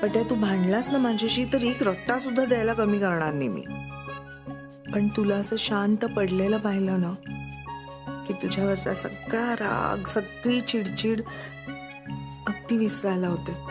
पण तू भांडलास ना माझ्याशी तर एक रट्टा सुद्धा द्यायला कमी करणार नाही मी. पण तुला असं शांत पडलेलं पाहिलं ना की तुझ्यावरचा सगळा राग, सगळी चिडचिड अगदी विसरायला होते.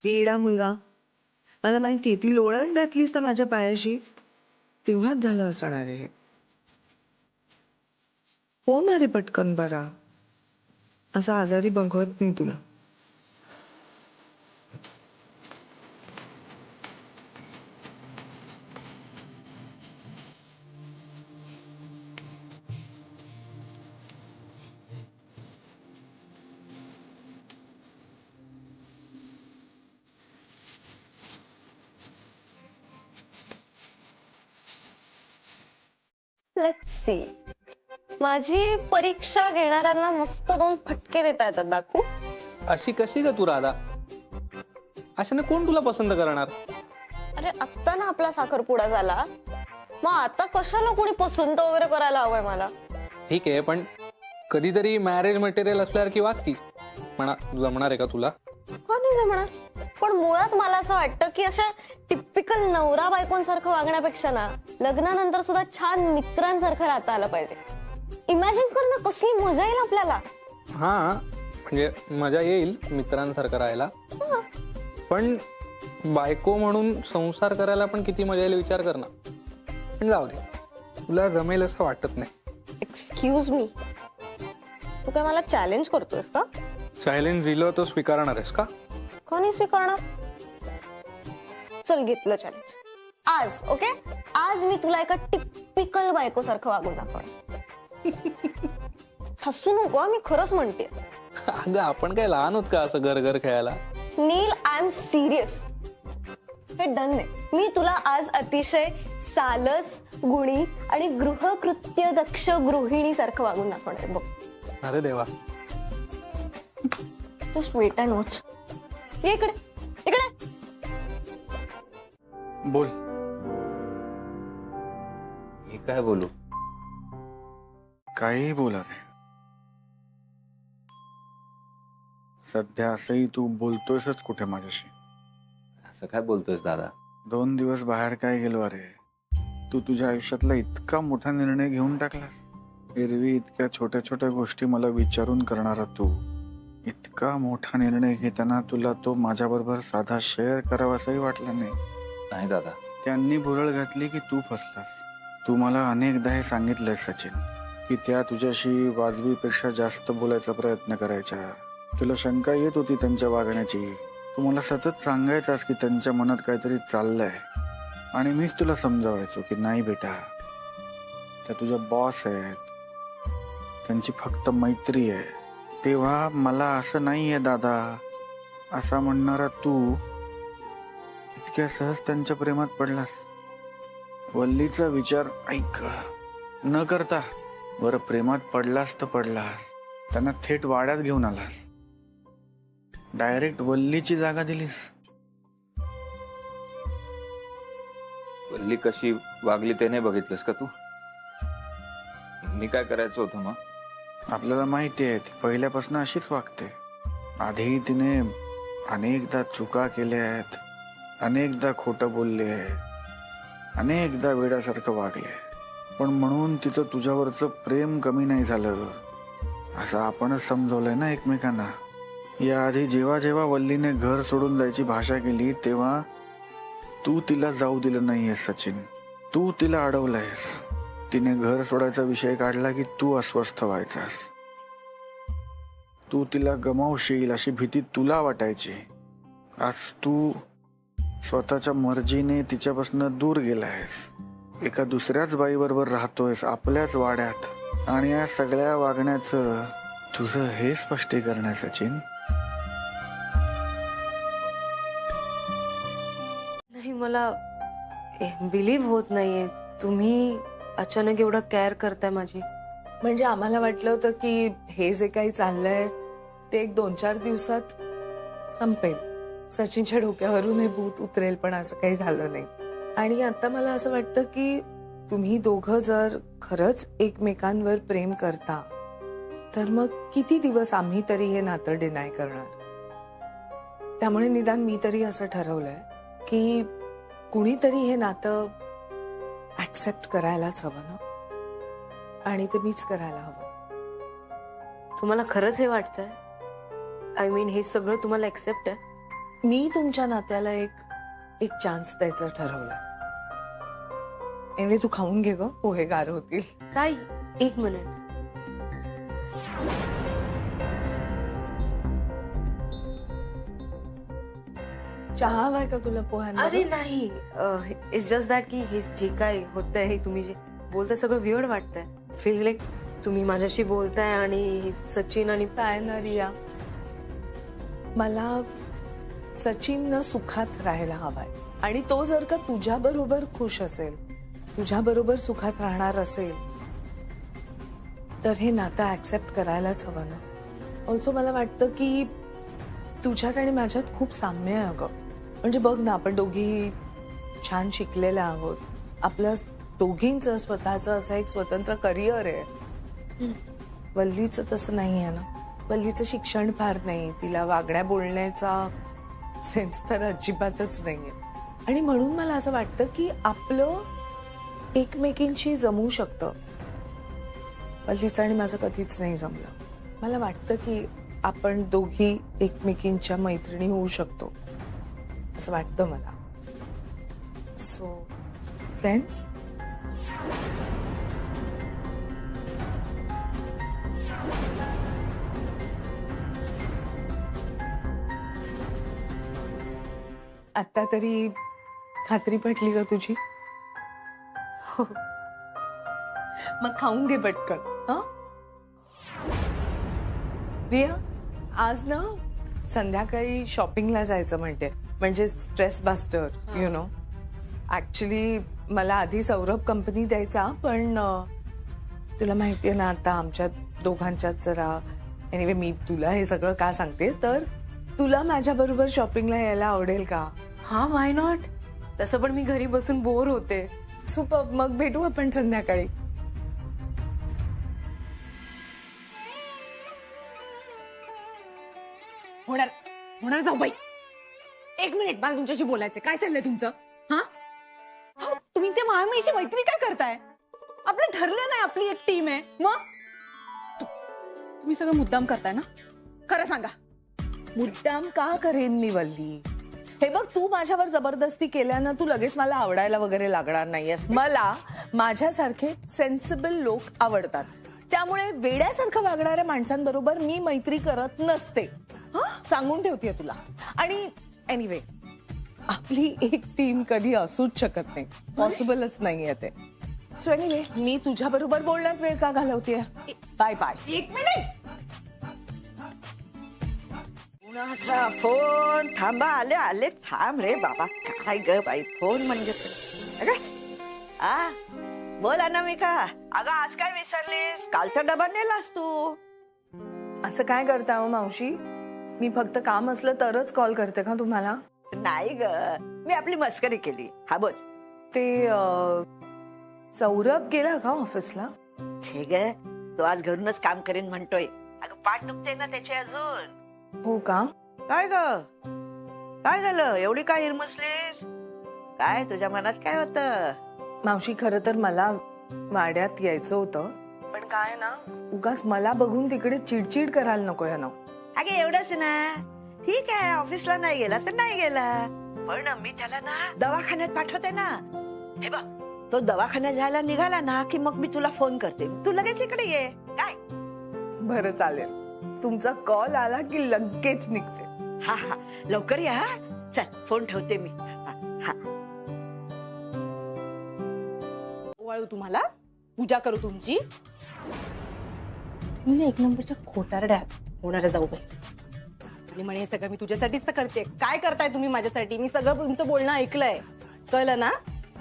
वेडा मुलगा, मला माहिती ती लोळण घातलीस तर माझ्या पायाशी तेव्हाच झालं असणार आहे. हो ना रे, पटकन बरा. असा आजारी बघवत नाही तुला. Let's see. माझी परीक्षा घेणाऱ्यांना मस्त 2 फटके देता येतात दाखवू. अशी कशी ग तू राधा? अशाने कोण तुला पसंत करणार? अरे आत्ता ना आपला साखरपुडा झाला, मग आता कशाला कोणी पसंत वगैरे करायला हवंय मला. ठीक आहे, पण कधीतरी मॅरेज मटेरियल असल्यावर की वाग की. म्हणा जमणार आहे का तुला? हो नाही जमणार, पण मुळात मला असं वाटतं की अशा टिपिकल नवरा बायकोंसारखं वागण्यापेक्षा ना लग्नानंतर सुद्धा छान मित्रांसारखं राहता आलं पाहिजे. इमॅजिन कर ना कसली मजा येईल आपल्याला. हा म्हणजे मजा येईल मित्रांसारखं राहायला, पण बायको म्हणून संसार करायला पण किती मजा येईल विचार कर ना. पण जाऊ दे, तुला जमेल असं वाटत नाही. एक्सक्यूज मी, तू काय मला चॅलेंज करतोयस का? चॅलेंज दिलं तर स्वीकारणार आहेस का? का नाही स्वीकारणार? चल घेतलं चॅलेंज. आज ओके, आज मी तुला एका टिपिकल बायको सारखं वागून दाखवणार. हसू नको, मी खरंच म्हणते. अगं आपण काय लहान होत का असं घर घर खेळायला? नील, आय एम सिरियस. हे डन नाही. मी तुला आज अतिशय सालस, गुणी आणि गृहकृत्य दक्ष गृहिणी सारखं वागून दाखवणार बघ. अरे देवा. Just wait and watch. ये इकडे, इकडे. बोल. मी काय बोलू? काही बोला रे. सध्या असंही तू बोलतोयसच कुठे माझ्याशी? असं काय बोलतोयस दादा? 2 दिवस बाहेर काय गेलो अरे. तू तुझ्या आयुष्यातला इतका मोठा निर्णय घेऊन टाकलास. एरवी इतक्या छोट्या छोट्या गोष्टी मला विचारून करणारा तू इतका मोठा निर्णय घेताना तुला तो माझ्याबरोबर साधा शेअर करावासाही वाटला नाही. नाही दादा. त्यांनी भुरळ घातली की तू फसलास. तू मला अनेकदा हे सांगितलंय सचिन की त्या तुझ्याशी वाजवीपेक्षा जास्त बोलायचा प्रयत्न करायच्या. तुला शंका येत होती त्यांच्या वागण्याची. तू मला सतत सांगायचास की त्यांच्या मनात काहीतरी चाललंय, आणि मीच तुला समजावायचो की नाही बेटा, त्या तुझ्या बॉस आहेत, त्यांची फक्त मैत्री आहे. तेव्हा मला असं नाहीये दादा असा म्हणणारा तू इतक्या सहज त्यांच्या प्रेमात पडलास. वल्लीचा विचार ऐक न करता बरं प्रेमात पडलास तर पडलास, त्यांना थेट वाड्यात घेऊन आलास. डायरेक्ट वल्लीची जागा दिलीस. वल्ली कशी वागली ते नाही बघितलंस का तू? मी काय करायचं होतं मग? आपल्याला माहिती आहे ती पहिल्यापासून अशीच वागते. आधी तिने अनेकदा चुका केल्या आहेत, अनेकदा खोटं बोलले आहे, अनेकदा वेड्यासारखं वागले, पण म्हणून तिचं तुझ्यावरचं प्रेम कमी नाही झालं असं आपणच समजवलंय ना एकमेकांना. याआधी जेव्हा जेव्हा वल्लीने घर सोडून जायची भाषा केली तेव्हा तू तिला जाऊ दिलं नाहीयेस सचिन. तू तिला अडवलंयस. तिने घर सोडायचा विषय काढला की तू अस्वस्थ व्हायचास. तू तिला गमावशील अशी भीती तुला वाटायची. आज तू स्वतःच्या मर्जीने तिच्यापासून दूर गेलायस. एका दुसऱ्याच बाईबरोबर राहतोयस आपल्याच वाड्यात. आणि या सगळ्या वागण्याचं तुझं हे स्पष्टीकरण आहे सचिन. नाही, मला बिलीव्ह होत नाहीये तुम्ही अचानक एवढं केअर करताय माझी. म्हणजे आम्हाला वाटलं होतं की हे जे काही चाललंय ते एक 2-4 दिवसात संपेल. सचिनच्या डोक्यावरून हे भूत उतरेल, पण असं काही झालं नाही. आणि आता मला असं वाटतं की तुम्ही दोघं जर खरंच एकमेकांवर प्रेम करता तर मग किती दिवस आम्ही तरी हे नातं डिनाय करणार. त्यामुळे निदान मी तरी असं ठरवलंय की कुणीतरी हे नातं ऍक्सेप्ट करायलाच हवं ना, आणि ते मीच करायला हवं. तुम्हाला खरंच हे वाटतंय? आय मीन हे सगळं तुम्हाला एक्सेप्ट आहे? मी तुमच्या नात्याला एक चान्स द्यायचं ठरवलंय. एवढे तू खाऊन घे ग, पोहे गार होतील. ताई, एक मिनिट. चहा हवाय का तुला पोह्यांना? अरे नाही, इट्स जस्ट दॅट की हे जे काय होतंय, हे तुम्ही जे बोलताय सगळं वियर्ड वाटतंय. फील्स लाईक तुम्ही माझ्याशी बोलताय आणि सचिन आणि काय ना रिया, मला सचिन सुखात राहायला हवाय. आणि तो जर का तुझ्या बरोबर खुश असेल, तुझ्या बरोबर सुखात राहणार असेल, तर हे नातं ऍक्सेप्ट करायलाच हवं ना. ऑल्सो मला वाटतं की तुझ्यात आणि माझ्यात खूप साम्य आहे अगं. म्हणजे बघ ना, आपण दोघी छान शिकलेल्या आहोत. आपल्या दोघींचं स्वतःचं असं एक स्वतंत्र करिअर आहे. वल्लीचं तसं नाही आहे ना. वल्लीचं शिक्षण फार नाही, तिला वागण्या बोलण्याचा सेन्स तर अजिबातच नाहीये. आणि म्हणून मला असं वाटतं की आपलं एकमेकींशी जमू शकतं. वल्लीचं आणि माझं कधीच नाही जमलं. मला वाटतं की आपण दोघी एकमेकींच्या मैत्रिणी होऊ शकतो असं वाटतं मला. सो फ्रेंड्स, आता तरी खात्री पटली का तुझी? हो. मग खाऊन घे पटकन. हं? रिया, आज ना संध्याकाळी शॉपिंगला जायचं म्हणते, म्हणजे stress bastard, you know. Actually मला आधी सौरभ कंपनी द्यायचा, पण तुला माहितीये ना आता आमच्या दोघांच्यात जरा. एनिवे, मी तुला हे सगळं का सांगते, तर तुला माझ्या बरोबर शॉपिंगला यायला आवडेल का? हा, व्हाय नॉट. तसं पण मी घरी बसून बोर होते. सुपर. मग भेटू आपण संध्याकाळी. होणार जाऊ बाई. एक मिनिट, मला तुमच्याशी बोलायचंय. काय चाललंय तुमचं? हा, तुम्ही ते महामेशी मैत्री काय करताय? आपलं ठरलं नाही, आपली एक टीम आहे. मग तुम्ही सगळं मुद्दाम करताय ना? खरं सांगा. मुद्दाम का करेन मी वल्ली? हे बघ, तू माझ्यावर जबरदस्ती केल्यानं तू लगेच मला आवडायला वगैरे लागणार नाहीयेस. मला माझ्यासारखे सेन्सिबल लोक आवडतात. त्यामुळे वेड्यासारखं वागणाऱ्या माणसांबरोबर मी मैत्री करत नसते. सांगून ठेवतेय तुला. आणि एनिवे, आपली एक टीम कधी असूच शकत नाही. पॉसिबलच नाहीये ते. सो एनिवे, मी तुझ्या बरोबर बोलण्यात वेळ का घालवतेय? Bye bye. एक मिनिट. कुणाचा फोन? थांबा, आले आले, थांब रे बाबा. काय ग बाई, फोन म्हणजे बोल अनामिका. अगं, आज काय विसरलीस? कालचा डबा नेलास तू. असं काय करता हो मावशी? मी फक्त काम असलं तरच कॉल करते का तुम्हाला? नाही ग, मी आपली मस्करी केली. हा बोल. ते सौरभ गेला का ऑफिसला? छे ग, तो आज घरूनच काम करेन म्हणतोय. अगं पाठ दुखते ना त्याची अजून. हो का? काय ग, काय झालं एवढी काय हिरमसलीस? काय तुझ्या मनात काय होतं? मावशी, खरं तर मला वाड्यात यायचं होतं, पण काय ना, उगाच मला बघून तिकडे चिडचिड करायला नको ना. अगे एवढंच ना, ठीक आहे ऑफिसला नाही गेला तर नाही गेला, पण मी त्याला ना दवाखान्यात पाठवते ना. हे बघ, तो दवाखान्यात जायला निघाला ना की मग मी तुला फोन करते, तू लगेच इकडे ये. काय? बरं चालेल, तुमचा कॉल आला की लगेच निघते. हा हा, लवकर या हा. चल फोन ठेवते मी. हा, हा. वळू तुम्हाला पूजा करू तुमची. मी एक नंबरच्या खोटारड्या होणाऱ्या जाऊ बाई. आणि म्हणे हे सगळं मी तुझ्यासाठीच तर करते. काय करताय तुम्ही माझ्यासाठी? मी सगळं तुमचं बोलणं ऐकलंय, कळलं ना?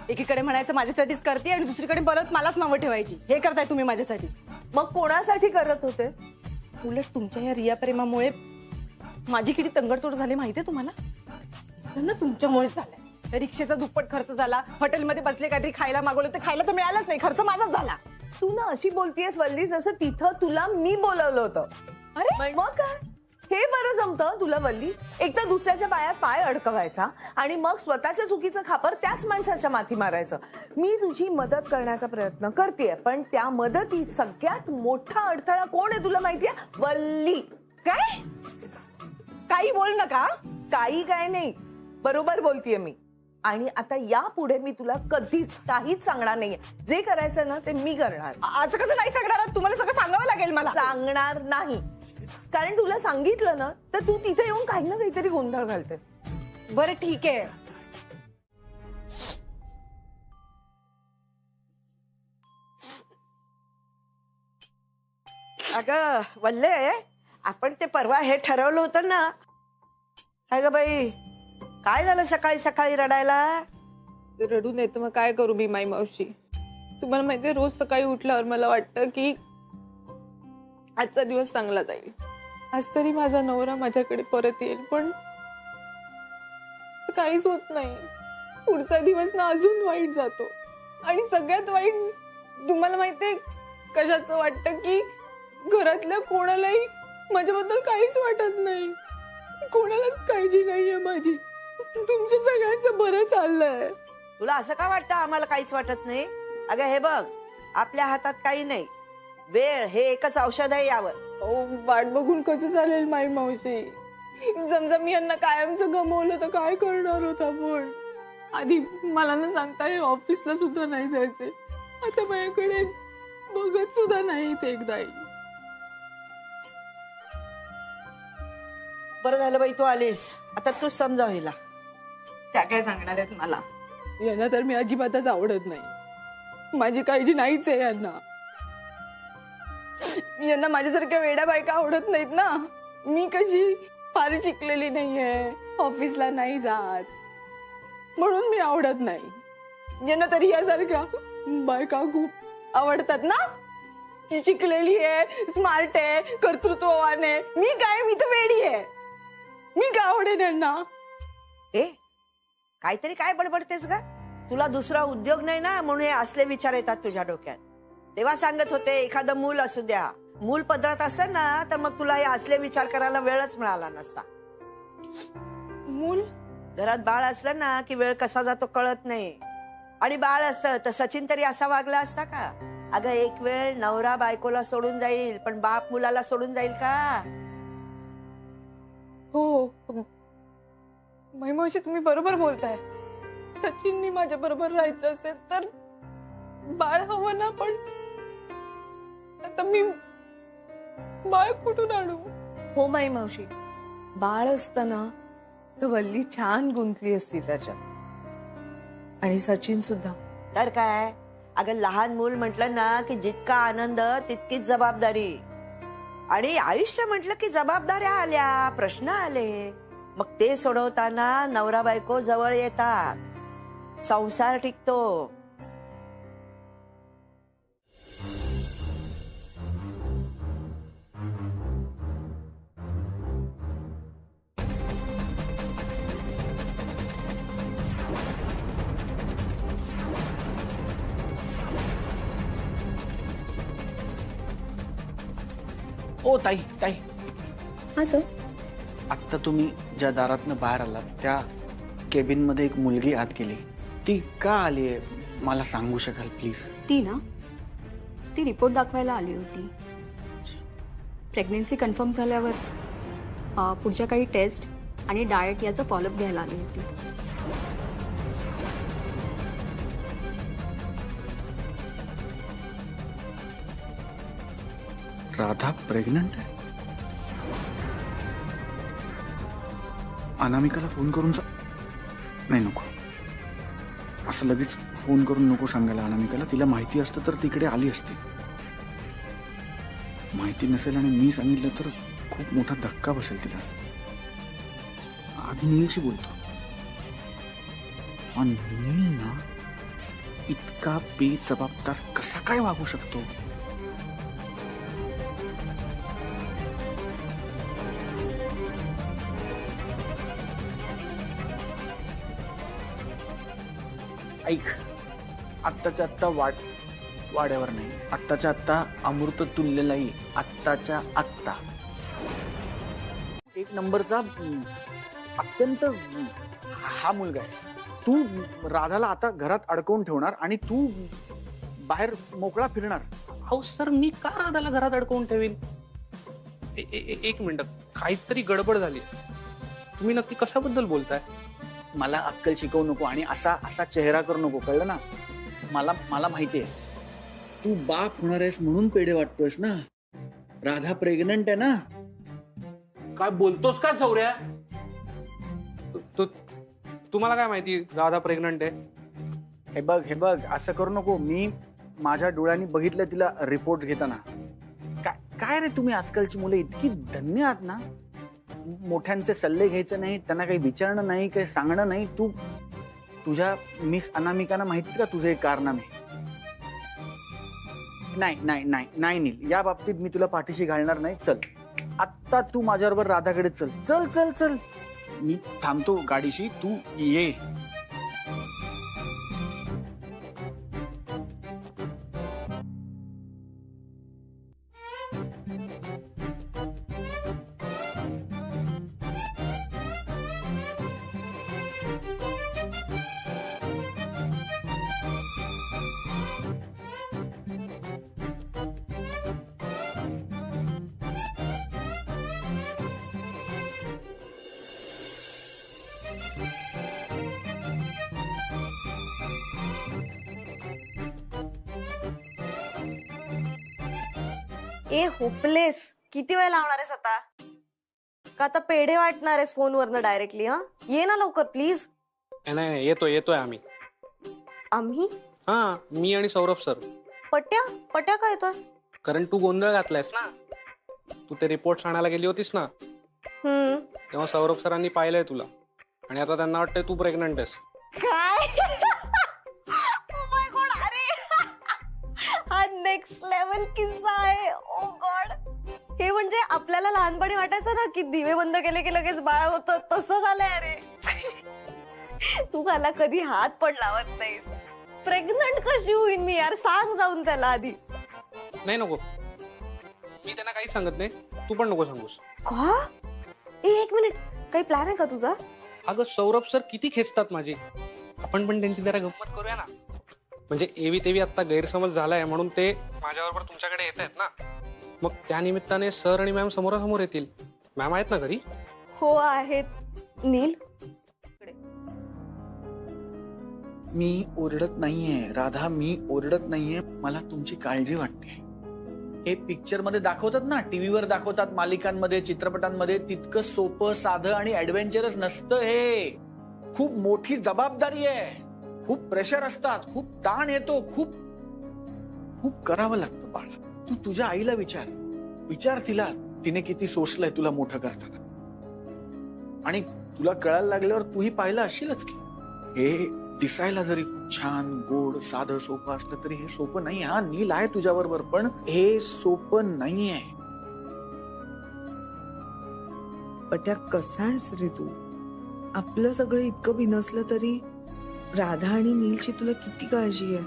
एकीकडे म्हणायचं माझ्यासाठीच करते आणि दुसरीकडे परत मलाच नावं ठेवायची. हे करताय तुम्ही माझ्यासाठी. मग कोणासाठी करत होते? उलट तुमच्या या रिया प्रेमामुळे माझी किती तंगडतोड झाली माहितीये तुम्हाला? ना तुमच्यामुळेच झालंय. रिक्षेचा दुप्पट खर्च झाला, हॉटेलमध्ये बसले काहीतरी खायला मागवलं तर खायला तर मिळालंच नाही, खर्च माझाच झाला. तू ना अशी बोलतीयस वल्ली जसं तिथं तुला मी बोलवलं होतं. अरे मग काय हे बरं जमतं तुला वल्ली? एक तर दुसऱ्याच्या पायात पाय अडकवायचा आणि मग स्वतःच्या चुकीचं खापर त्याच माणसाच्या माथी मारायचं. मी तुझी मदत करण्याचा प्रयत्न करतेय, पण त्या मदतीत सगळ्यात मोठा अडथळा कोण आहे तुला माहितीये? वल्ली. काय? काही बोल नका. काही काय नाही, बरोबर बोलतेय मी. आणि आता यापुढे मी तुला कधीच काहीच सांगणार नाहीये. जे करायचं ना ते मी करणार. आज कसं नाही सांगणार? तुम्हाला सगळं सांगावं लागेल मला. सांगणार नाही, कारण तुला सांगितलं ना तर तू तिथे येऊन काही ना काहीतरी गोंधळ घालतेस. बरं ठीक आहे. अगं वल्ले, आपण ते परवा हे ठरवलं होतं ना. काय ग बाई, काय झालं सकाळी सकाळी रडायला? रडून येतं, मग काय करू मी माई मावशी? तुम्हाला माहितीये, रोज सकाळी उठल्यावर मला वाटतं की आजचा दिवस चांगला जाईल. आज तरी माझा नवरा माझ्याकडे परत येईल, पण असं काहीच होत नाही. पुढचा दिवस ना अजून वाईट जातो. आणि सगळ्यात वाईट तुम्हाला माहितीये कशाचं वाटतं? की घरातल्या कोणालाही माझ्याबद्दल काहीच वाटत नाही, कोणालाच काळजी नाहीये माझी. तुमच्या सगळ्यांचं बरं चाललंय. तुला असं का वाटतं आम्हाला काहीच वाटत नाही? अगं हे बघ, आपल्या हातात काही नाही. वेळ हे एकच औषध आहे यावर. वाट बघून कसं चालेल माई मावशी? समजा मी यांना कायमचं गमवलं तर काय करणार होता? पण आधी मला न सांगता हे ऑफिसला सुद्धा नाही जायचे. आता माझ्याकडे बघत सुद्धा नाही ते एकदाही. बरं झालं बाई तू आलीस. आता तूच समजाव हिला. त्या काय सांगणार आहेत मला? यांना तर मी अजिबातच आवडत नाही. माझी काळजी नाहीच आहे यांना. यांना माझ्यासारख्या वेड्या बायका आवडत नाहीत ना. मी कशी फार शिकलेली नाहीये, ऑफिसला नाही जात, म्हणून मी आवडत नाही. यांना तरी यासारख्या बायका खूप आवडतात ना. ती शिकलेली आहे, स्मार्ट आहे, कर्तृत्ववान आहे. मी काय, मी तर वेडी आहे. मी काय आवडेन यांना? ए काहीतरी काय बडबडतेस ग? तुला दुसरा उद्योग नाही ना, म्हणून हे असले विचार येतात तुझ्या डोक्यात. तेव्हा सांगत होते एखादं मूल असू द्या. मूल पदरात असेल ना तर मग तुला हे असले विचार करायला वेळच मिळाला नसता. मूल? घरात बाळ असलं ना की वेळ कसा जातो कळत नाही. आणि बाळ असतं तर सचिन तरी असा वागला असता का? अगं एक वेळ नवरा बायकोला सोडून जाईल, पण बाप मुलाला सोडून जाईल का? हो माई मावशी, तुम्ही बरोबर बोलताय. सचिननी माझ्या बरोबर राहायचं असेल तर बाळ हवं ना. पण आता मी बाळ कुठून आणू? हो माई मावशी, बाळ असताना तर वल्ली छान गुंतली असती त्याच्यात. आणि सचिन सुद्धा. तर काय, अगं लहान मूल म्हटलं ना की जितका आनंद तितकीच जबाबदारी. आणि आयुष्य म्हटलं की जबाबदाऱ्या आल्या, प्रश्न आले, मग ते सोडवताना नवरा बायको जवळ येतात, संसार टिकतो. ओ ताई ताई, हा सर. आत्ता तुम्ही ज्या दारातनं बाहेर आलात त्या केबिन मध्ये एक मुलगी आत गेली. ती का आली आहे मला सांगू शकाल प्लीज? ती ना, ती रिपोर्ट दाखवायला आली होती. प्रेग्नन्सी कन्फर्म झाल्यावर पुढच्या काही टेस्ट आणि डाएट याचं फॉलोअप घ्यायला आली होती. राधा प्रेग्नंट आहे? अनामिकाला फोन करून नाही, नको. असं लगेच फोन करून नको सांगायला अनामिकाला. तिला माहिती असतं तर तिकडे आली असती. माहिती नसेल आणि मी सांगितलं तर खूप मोठा धक्का बसेल तिला. आधी नीलशी बोलतो. आणि नील ना इतका बेजबाबदार कसा काय वागू शकतो? ऐक, आत्ताच्या आत्ता वाड्यावर नाही, आत्ताच्या आत्ता अमृत तुल्यलाही आत्ताच्या आत्ता एक नंबरचा अत्यंत हा मुलगा आहे. तू राधाला आता घरात अडकवून ठेवणार आणि तू बाहेर मोकळा फिरणार. अहो सर, मी का राधाला घरात अडकवून ठेवीन? एक मिनिट, काहीतरी गडबड झाली. तुम्ही नक्की कशाबद्दल बोलताय? मला अक्कल शिकवू नको आणि असा असा चेहरा करू नको, कळलं ना? मला माहितीये तू बाप होणार आहेस म्हणून पेढे वाटतोयस ना. राधा प्रेग्नंट आहे ना. काय बोलतोस का सौर्या? तुम्हाला काय माहिती राधा प्रेग्नंट आहे? हे बघ असं करू नको. मी माझ्या डोळ्यांनी बघितलं तिला रिपोर्ट घेताना. काय रे तुम्ही आजकालची मुलं इतकी धन्य आहात ना. मोठ्यांचे सल्ले घ्यायचे नाही, त्यांना काही विचारणं नाही, काही सांगणं नाही. तुझ्या मिस अनामिकांना माहिती का तुझे कारनामे? नाही नील, या बाबतीत मी तुला पाठीशी घालणार नाही. चल आत्ता तू माझ्याबरोबर राधाकडे चल. चल चल चल, मी थांबतो गाडीशी, तू ये. ए होपलेस, किती वेळ लावणार आहेस आता? का आता पेढे वाटणार आहेस फोनवरनं डायरेक्टली? हा, ये ना लवकर प्लीज. नाही, येतोय आम्ही. आम्ही? हा, मी आणि सौरभ सर. पट्या का येतोय? कारण तू गोंधळ घातलायस ना. तू ते रिपोर्ट आणायला गेली होतीस ना, तेव्हा सौरभ सरांनी पाहिलंय तुला आणि आता त्यांना वाटतंय तू प्रेग्नंट आहेस. काय? Oh my God, अरे हा नेक्स्ट लेवल किस्सा आहे. ओ गॉड, हे म्हणजे आपल्याला लहानपणी वाटायचं ना की दिवे बंद केले की लगेच बाळ होतं, तसं झालंय. अरे तू मला कधी हात पण लावत नाहीस. प्रेग्नंट कशी होईन मी यार? सांग जाऊन त्याला आधी. नाही, नको, मी त्यांना काही सांगत नाही. तू पण नको सांगूस. का? एक मिनिट, काही प्लॅन आहे का तुझा? अगं सौरभ सर किती खेचतात माझी. आपण पण त्यांची जरा गंमत करूया ना. म्हणजे एवी तेवी आता गैरसमज झालाय म्हणून ते माझ्याबरोबर तुमच्याकडे येत आहेत ना. मग त्या निमित्ताने सर आणि मॅम समोरासमोर येतील. मॅम आहेत ना घरी? हो आहेत. नील, मी ओरडत नाहीये राधा, मी ओरडत नाहीये. मला तुमची काळजी वाटते. हे पिक्चर मध्ये दाखवतात ना, टीव्हीवर दाखवतात, मालिकांमध्ये, चित्रपटांमध्ये, तितकं सोपं साधं आणि ऍडव्हेंचरस नसतं हे. खूप मोठी जबाबदारी आहे, खूप प्रेशर असतात, खूप ताण येतो, खूप करावं लागतं बाळा. तू तुझ्या आईला विचार तिला, तिने किती सोसलंय तुला मोठं करताना. आणि तुला कळायला लागल्यावर तूही पाहिलं असशीलच की हे दिसायला जरी खूप छान गोड साधं सोपं असलं तरी हे सोपं नाही. हा, नील आहे तुझ्या बरोबर, पण हे सोपं नाहीये. पट्या, कसा आहेस रे तू? आपलं सगळं इतकं बिनसलं तरी राधा आणि नीलची तुला किती काळजी आहे,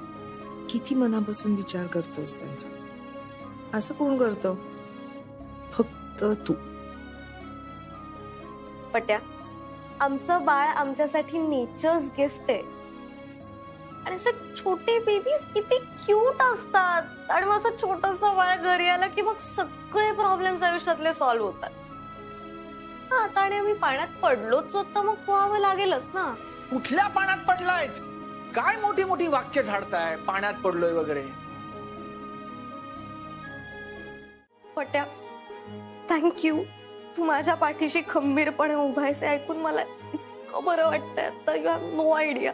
किती मनापासून विचार करतोस त्यांचा. असं कोण करतं? फक्त तू. पट्या, आमचं बाळ आमच्यासाठी नेचर्स गिफ्ट आहे. आणि असे छोटे बेबीज किती क्यूट असतात. आणि मग असं छोटस बाळ घरी आलं की मग सगळे प्रॉब्लेम्स आयुष्यातले सॉल्व्ह होतात. हा, आता आणि आम्ही पाण्यात पडलोच होत तर मग पोहावं लागेलच ना. कुठल्या पाण्यात पडलाय? काय मोठी मोठी वाक्य झाडताय, पाण्यात पडलोय वगैरे. पट्या, थँक्यू. तू माझ्या पाठीशी खंबीरपणे उभायस हे ऐकून मला इतकं बरं वाटतंय. आता यू हॅव नो आयडिया.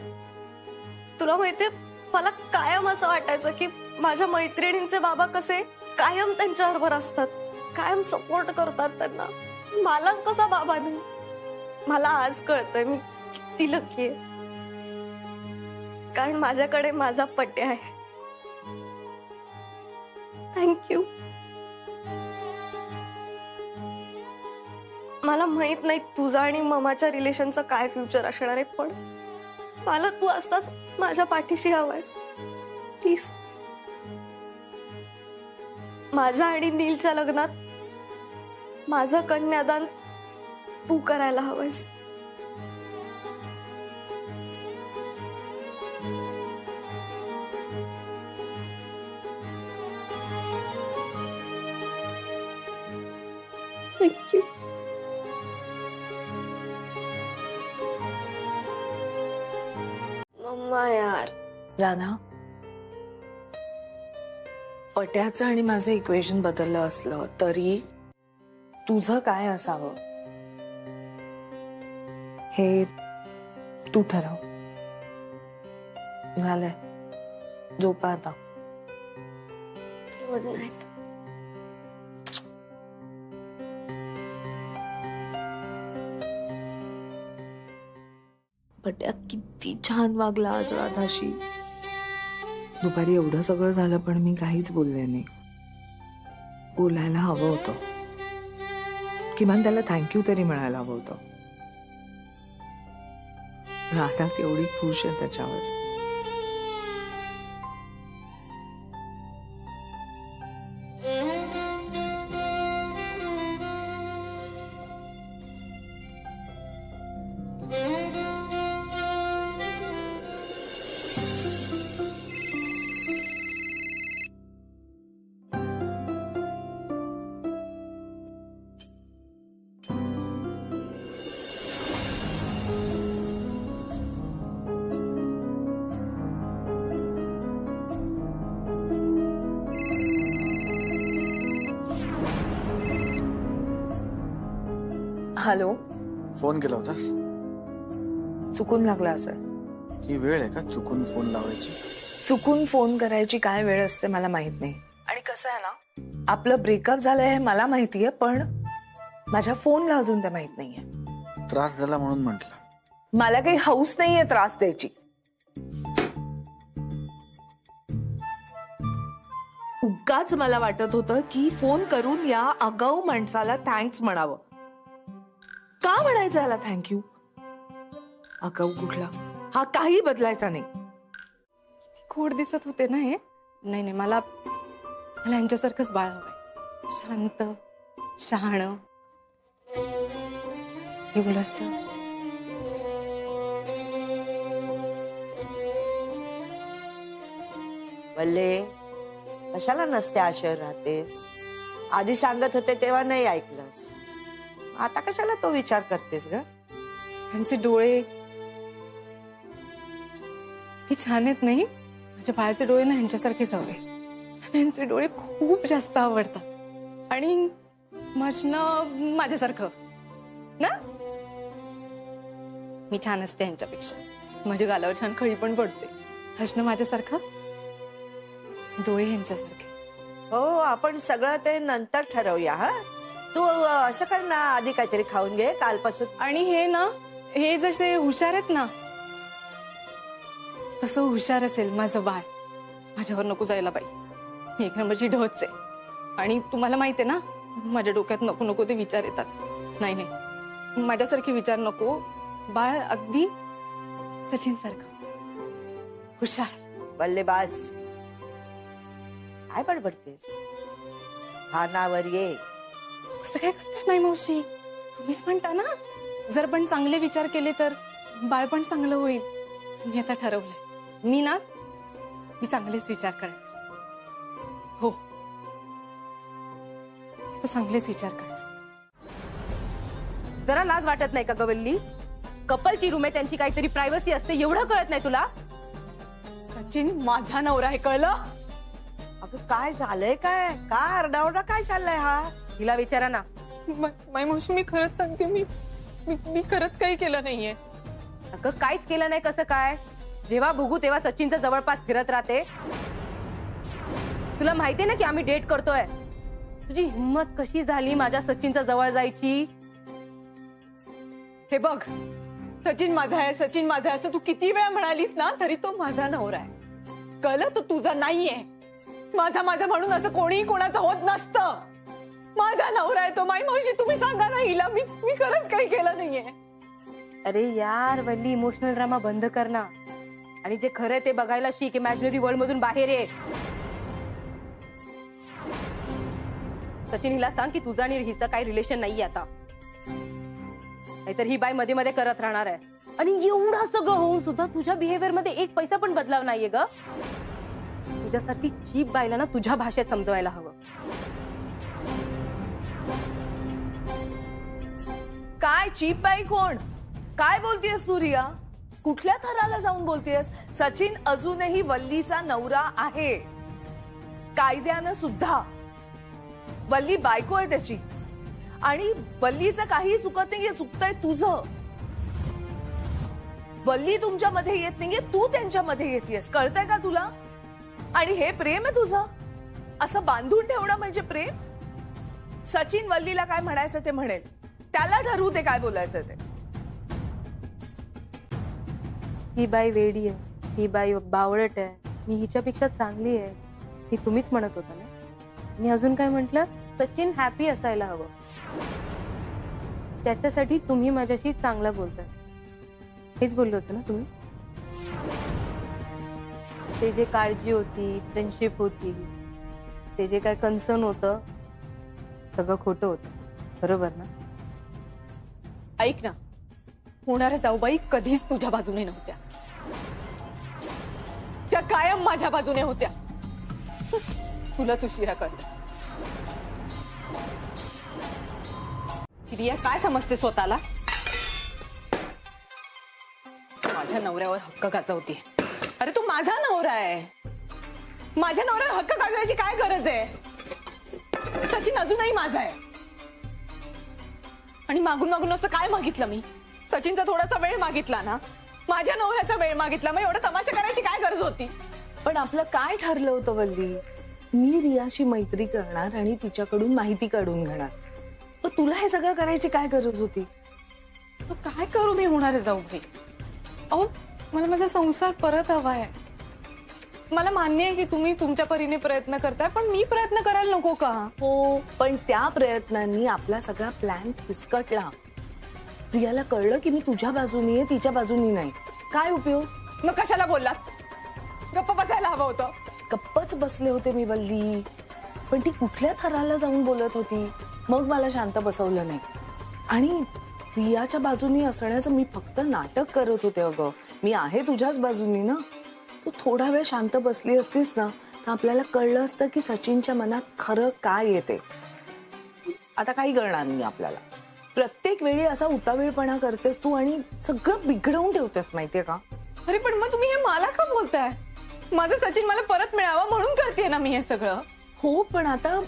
तुला माहितीये, मला कायम असं वाटायचं की माझ्या मैत्रिणींचे बाबा कसे कायम त्यांच्याबरोबर असतात, कायम सपोर्ट करतात त्यांना. मलाच कसा बाबा नाही. मला आज कळतंय मी किती लकी आहे. कारण माझ्याकडे माझा पट्या आहे. थँक्यू. मला माहित नाही तुझं आणि ममाच्या रिलेशनचं काय फ्युचर असणार आहे, पण मला तू असाच माझ्या पाठीशी हवायस प्लीज. माझ्या आणि नीलच्या लग्नात माझं कन्यादान तू करायला हवंयस. थँक्यू. मम्मा यार. राधा, पट्याचं आणि माझं इक्वेशन बदललं असलं तरी तुझं काय असावं हे तू ठरव. झालंय, झोपा आता. Good night. पट्या किती छान वागला आज राधाशी. दुपारी एवढं सगळं झालं पण मी काहीच बोलले नाही. बोलायला हवं होतं, किमान त्याला थँक्यू तरी म्हणायला हवं होतं. राधा केवढी खुश आहे त्याच्यावर. हॅलो, फोन केला होतास? चुकून लागला असेल. ही वेळ आहे का चुकून फोन लावायची? चुकून फोन करायची काय वेळ असते मला माहित नाही. आणि कसं आहे ना, आपलं ब्रेकअप झालंय हे मला माहितीये, पण माझ्या फोनला अजून ते माहित नाहीये. त्रास झाला म्हणून म्हटलं. मला काही हौस नाहीये त्रास द्यायची. उगाच मला वाटत होतं की फोन करून या आगाऊ माणसाला थँक्स म्हणावं. का म्हणायचं याला थँक्यू? आगाऊ कुठला, हा काही बदलायचा नाही. खोड दिसत होते ना हे. नाही नाही, मला यांच्यासारखंच बाळ हवंय. शांत, शहाणं, एवढंच. वल्ले, कशाला नसते आशेवर राहतेस? आधी सांगत होते तेव्हा नाही ऐकलंस, आता कशाला तो विचार करतेस ग? त्यांचे डोळे किती छान आहेत नाही? माझ्या बाळाचे डोळे ना ह्यांच्यासारखेच हवे. त्यांचे डोळे खूप जास्त आवडतात. आणि मशनं माझ्यासारखं ना. मी छान असते ह्यांच्यापेक्षा. माझ्या गालावर छान खळी पण पडते. हसणं माझ्यासारखं, डोळे ह्यांच्यासारखे. हो, आपण सगळं ते नंतर ठरवूया. हा, तू असं कर ना, आधी काहीतरी खाऊन घे कालपासून. आणि हे ना, हे जसे हुशार आहेत ना, तसं हुशार असेल माझं बाळ. माझ्यावर नको जायला बाई. मी एक नंबरची ढच आहे. आणि तुम्हाला माहिती आहे ना, माझ्या डोक्यात नको नको ते विचार येतात. नाही नाही, माझ्यासारखे विचार नको. बाळ अगदी सचिन सारखं हुशार. असं काय करताय माई मावशी? तुम्हीच म्हणता ना जर पण चांगले विचार केले तर बाळ पण चांगलं होईल. मी आता ठरवलंय मी चांगलेच विचार करणार. हो आता चांगलेच विचार करणार. जरा लाज वाटत नाही का गवल्ली? कपलची रूम आहे, त्यांची काहीतरी प्रायव्हसी असते, एवढं कळत नाही तुला? सचिन माझा नवरा आहे, कळलं? अगं काय झालंय? काय आरडाओरडा काय चाललाय हा? तिला विचारा ना. माई मावशी मी खरंच सांगते, मी खरंच काही केलं नाहीये. अगं काहीच केलं नाही कसं काय? जेव्हा बघू तेव्हा सचिनच्या जवळपास फिरत राहते. तुला माहितीये ना की आम्ही डेट करतोय. तुझी हिम्मत कशी झाली माझ्या सचिनच्या जवळ जायची? हे बघ, सचिन माझा आहे, सचिन माझा आहे असं तू किती वेळा म्हणालीस ना, तरी तो माझा नवरा आहे. कळलं? तो तुझा नाहीये. माझा म्हणून असं कोणीही कोणाचं होत नसतं. माझा नवरा आहे तो. माई मावशी तुम्ही सांगा ना हिला, मी खरंच काही केलं नाहीये. अरे यार वल्ली, इमोशनल ड्रामा बंद कर ना आणि जे खरं ते बघायला शिक. इमॅजिनरी वर्ल्ड मधून बाहेर ये. सचिन हिला सांग की तुझा आणि हिचं काही रिलेशन नाहीये आता, नाहीतर ही बाई मध्ये मध्ये करत राहणार आहे. आणि एवढं सगळं होऊन सुद्धा तुझ्या बिहेवियर मध्ये एक पैसा पण बदलाव नाहीये ग. तुझ्यासारखी चीप बाईला ना तुझ्या भाषेत समजवायला हवं. काय चीप बाई कोण? काय बोलतेस तू रिया? कुठल्या थराला जाऊन बोलतेस? सचिन अजूनही वल्लीचा नवरा आहे, कायद्यानं सुद्धा. वल्ली बायको आहे त्याची आणि वल्लीचं काही चुकत नाहीये, चुकतंय तुझं. वल्ली तुमच्यामध्ये येत नाहीये, तू त्यांच्यामध्ये येतेस. कळतंय का तुला? आणि हे प्रेम आहे तुझं? असं बांधून ठेवणं म्हणजे प्रेम? सचिन वल्लीला काय म्हणायचं ते म्हणेल, त्याला ठरवू ते काय बोलायचं ते. ही बाई वेडी आहे, ही बाई बावळट आहे, मी हिच्यापेक्षा चांगली आहे, हे तुम्हीच म्हणत होता ना. मी अजून काय म्हंटल? सचिन हॅपी असायला हवं, त्याच्यासाठी तुम्ही माझ्याशी चांगला बोलताय, हेच बोलले होते ना तुम्ही. ते जे काळजी होती, फ्रेंडशिप होती, ते जे काय कन्सर्न होतं, सगळं खोटं होतं, बरोबर ना? ऐक ना, होणाऱ्या जाऊबाई कधीच तुझ्या बाजूने नव्हत्या, त्या कायम माझ्या बाजूने होत्या. तुलाच उशिरा कळलं. रिया काय समजते स्वतःला? माझ्या नवऱ्यावर हक्क गाजवते. अरे तू माझा नवरा आहे, माझ्या नवऱ्यावर हक्क गाजवायची काय गरज आहे? सचिन अजूनही माझा आहे. आणि मागून मागून असं काय मागितलं मी? सचिनचा थोडासा वेळ मागितला ना, माझ्या नवऱ्याचा वेळ मागितला, मग एवढा तमाशा करायची काय गरज होती? पण आपलं काय ठरलं होतं वल्ली? मी रियाशी मैत्री करणार आणि तिच्याकडून माहिती काढून घेणार. पण तुला हे सगळं करायची काय गरज होती? काय करू मी होणारे जाऊ भाई? अहो मला माझा संसार परत हवाय. मला मान्य आहे की तुम्ही तुमच्या परीने प्रयत्न करताय, पण मी प्रयत्न करायला नको का? हो, पण त्या प्रयत्नांनी आपला सगळा प्लॅन फिसकटला. रियाला कळलं की मी तुझ्या बाजूनी आहे, तिच्या बाजूनी नाही. काय उपयोग? मग कशाला बोललात? गप्प बसायला हवं होतं. गप्पच बसले होते मी वल्ली, पण ती कुठल्या थराला जाऊन बोलत होती, मग मला शांत बसवलं नाही. आणि रियाच्या बाजूनी असण्याचं मी फक्त नाटक करत होते. अगं मी आहे तुझ्याच बाजूनी ना. तू थोडा वेळ शांत बसली असतीस ना, तर आपल्याला कळलं असतं की सचिनच्या मनात खरं काय येते. आता काही करणार नाही आपल्याला. प्रत्येक वेळी असा उतावीळपणा करतेस तू आणि सगळं बिघडवून ठेवतेस, माहितीये का? अरे पण मग तुम्ही हे मला का बोलताय? माझं सचिन मला परत मिळावा म्हणून करते ना मी हे सगळं. हो, पण आता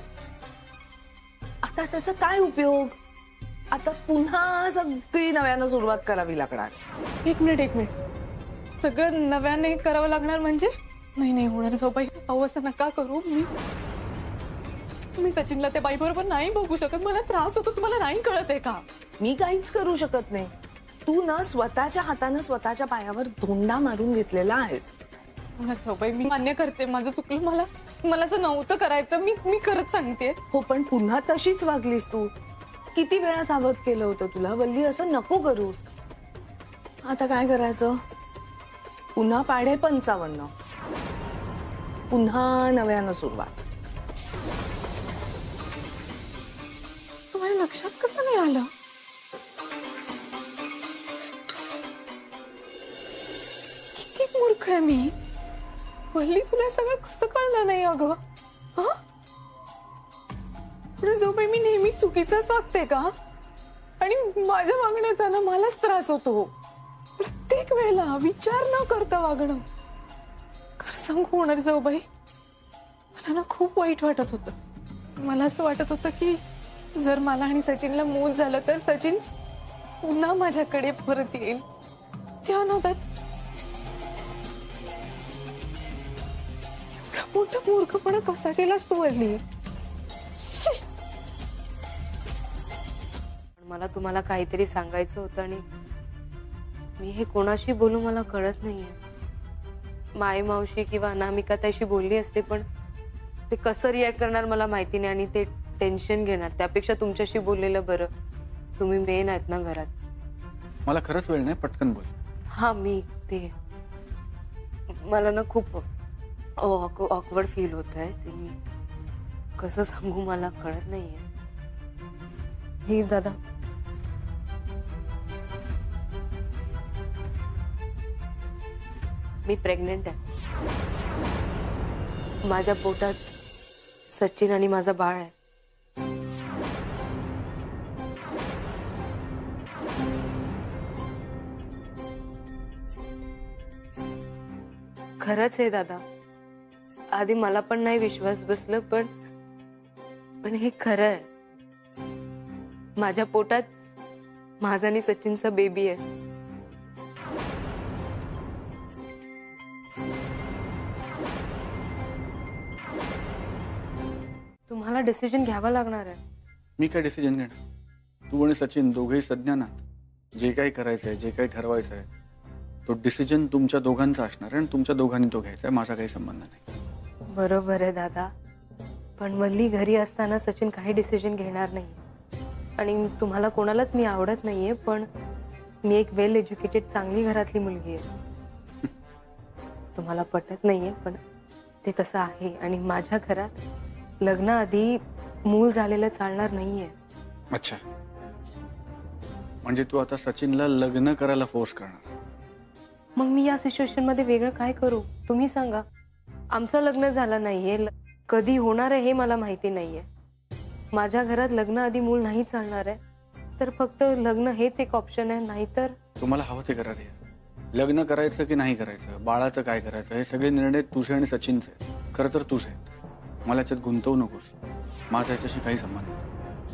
त्याचा काय उपयोग? आता पुन्हा सगळी नव्यानं सुरुवात करावी लागणार. एक मिनिट, सगळं नव्याने करावं लागणार म्हणजे? नाही होणार जाऊबाई, अहो असं नका करू. मी सचिनला त्या बाई बरोबर नाही बघू शकत, मला त्रास होतो. तुम्हाला नाही कळत आहे का? मी काहीच करू शकत नाही. तू ना स्वतःच्या हातानं स्वतःच्या पायावर धोंडा मारून घेतलेला आहेस. जाऊबाई मी मान्य करते, माझं चुकलं. मला असं नव्हतं करायचं. मी खरंच सांगते. हो, पण पुन्हा तशीच वागलीस तू. किती वेळा सावध केलं होतं तुला, वल्ली असं नको करूस. आता काय करायचं? पुन्हा पाढे 55, पुन्हा नव्यानं सुरुवात. तू लक्षात कसं नाही आलं? किती मूर्ख आहे मी. वल्ली, तुला सगळं कसं कळलं नाही अगं? हा? जाऊबाई, मी नेहमी चुकीचाच वागते का? आणि माझ्या वागण्याचा ना मलाच त्रास होतो. प्रत्येक वेळेला विचार न करता वागणं. खरं सांगू होणार जाऊबाई, मला ना खूप वाईट वाटत होतं. मला असं वाटत होतं की जर मला आणि सचिनला मूल झालं तर सचिन पुन्हा माझ्याकडे परत येईल. त्या नादात एवढा मोठा मूर्खपणा कसा केलास तू वल्ली? मला तुम्हाला काहीतरी सांगायचं होतं आणि मी हे कोणाशी बोलू मला कळत नाहीये. माई मावशी किंवा अनामिका त्याशी बोलली असते, पण ते कसं रिॲक्ट करणार मला माहिती नाही आणि ते टेन्शन घेणार. त्यापेक्षा तुमच्याशी बोललेलं बरं. तुम्ही मेन आहेत ना घरात. मला खरंच वेळ नाही, पटकन बोल. हा, मी ते मला ना खूप ऑकवर्ड फील होत आहे. ते मी कसं सांगू मला कळत नाहीये. हे दादा, मी प्रेग्नेंट आहे. माझ्या पोटात सचिन आणि माझा बाळ आहे. खरंच आहे दादा. आधी मला पण नाही विश्वास बसलं, पण हे खरं आहे. माझ्या पोटात माझा आणि सचिनचा बेबी आहे. तुम्हाला डिसिजन घ्यावा लागणार आहे. मी काय डिसिजन घेणार? तू आणि सचिन दोघेही सज्ञान आहात. जे काही करायचं आहे, जे काही ठरवायचं आहे, तो डिसिजन तुमच्या दोघांचा असणार आहे आणि तुमच्या दोघांनी तो घ्यायचा आहे. माझा काही संबंध नाही. बरोबर आहे दादा, पण वल्ली घरी असताना सचिन काही डिसिजन घेणार नाही. आणि तुम्हाला कोणालाच मी आवडत नाहीये, पण मी एक वेल एज्युकेटेड चांगली घरातली मुलगी आहे. तुम्हाला पटत नाहीये, पण ते तसं आहे. आणि माझ्या घरात लग्नाआधी मूल झालेलं चालणार नाहीये. अच्छा, म्हणजे तू आता सचिनला लग्न करायला फोर्स करणार? मग मी या सिच्युएशन मध्ये वेगळं काय करू तुम्ही सांगा. आमचं लग्न झालं नाहीये, कधी होणार आहे हे मला माहिती नाहीये. माझ्या घरात लग्न आधी मूल नाही चालणार आहे, तर फक्त लग्न हेच एक ऑप्शन आहे. नाहीतर तुम्हाला हवं ते करा रे. लग्न करायचं की नाही करायचं, बाळाचं काय करायचं, हे सगळे निर्णय तुझे आणि सचिनचे आहेत. खरं तर तुझे आहेत. मला याच्यात गुंतवू नकोस. माझा याच्याशी काही संबंध नाही.